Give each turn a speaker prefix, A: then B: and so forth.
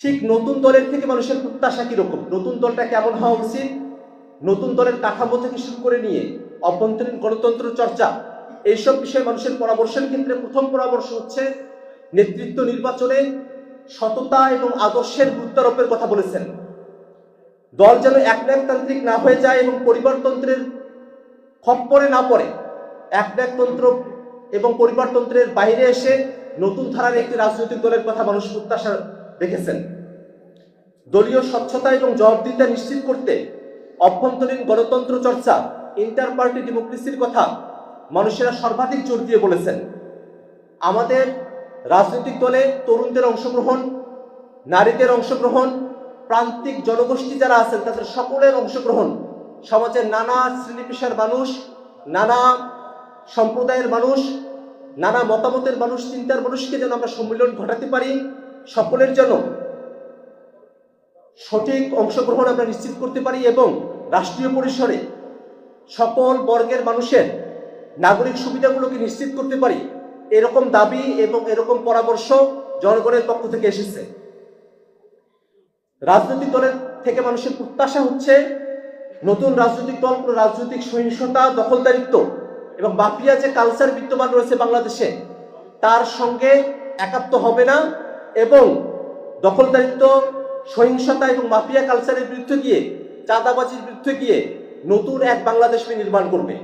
A: ঠিক নতুন দলের থেকে মানুষের প্রত্যাশা কিরকম, নতুন দলটা কেমন হওয়া উচিত, নতুন দলের কাঠামো থেকে শুরু করে নিয়ে অভ্যন্তরীণ গণতন্ত্র চর্চা, এইসব বিষয়ে মানুষের পরামর্শের ক্ষেত্রে প্রথম পরামর্শ হচ্ছে নেতৃত্ব নির্বাচনে সততা এবং আদর্শের গুরুত্বারোপের কথা বলেছেন। দল যেন একনায়কতান্ত্রিক না হয়ে যায় এবং পরিবারতন্ত্রের খপ্পরে না পড়ে। একনায়কতন্ত্র এবং পরিবারতন্ত্রের বাইরে এসে নতুন ধারার একটি রাজনৈতিক দলের কথা মানুষ প্রত্যাশা রেখেছেন। দলীয় স্বচ্ছতা এবং জবাবদিহিতা নিশ্চিত করতে অভ্যন্তরীণ গণতন্ত্র চর্চা, ইন্টার পার্টি ডেমোক্রেসির কথা মানুষেরা সর্বাধিক জোর দিয়ে বলেছেন। আমাদের রাজনৈতিক দলে তরুণদের অংশগ্রহণ, নারীদের অংশগ্রহণ, প্রান্তিক জনগোষ্ঠী যারা আছেন তাদের সকলের অংশগ্রহণ, সমাজের নানা শ্রেণী পেশার মানুষ, নানা সম্প্রদায়ের মানুষ, নানা মতামতের মানুষ, চিন্তার মানুষকে যেন আমরা সম্মিলন ঘটাতে পারি, সকলের জন্য সঠিক অংশগ্রহণ আমরা নিশ্চিত করতে পারি এবং রাষ্ট্রীয় পরিসরে সকল বর্গের মানুষের নাগরিক সুবিধাগুলোকে নিশ্চিত করতে পারি, এরকম দাবি এবং এরকম পরামর্শ জনগণের পক্ষ থেকে এসেছে। রাজনৈতিক দলের থেকে মানুষের প্রত্যাশা হচ্ছে নতুন রাজনৈতিক দল কোনো রাজনৈতিক সহিংসতা, দখলদারিত্ব এবং মাফিয়া যে কালচার বিদ্যমান রয়েছে বাংলাদেশে তার সঙ্গে একাত্ম হবে না এবং দখলদারিত্ব, সহিংসতা এবং মাফিয়া কালচারের বিরুদ্ধে গিয়ে, চাঁদাবাজির বিরুদ্ধে গিয়ে নতুন এক বাংলাদেশ নির্মাণ করবে।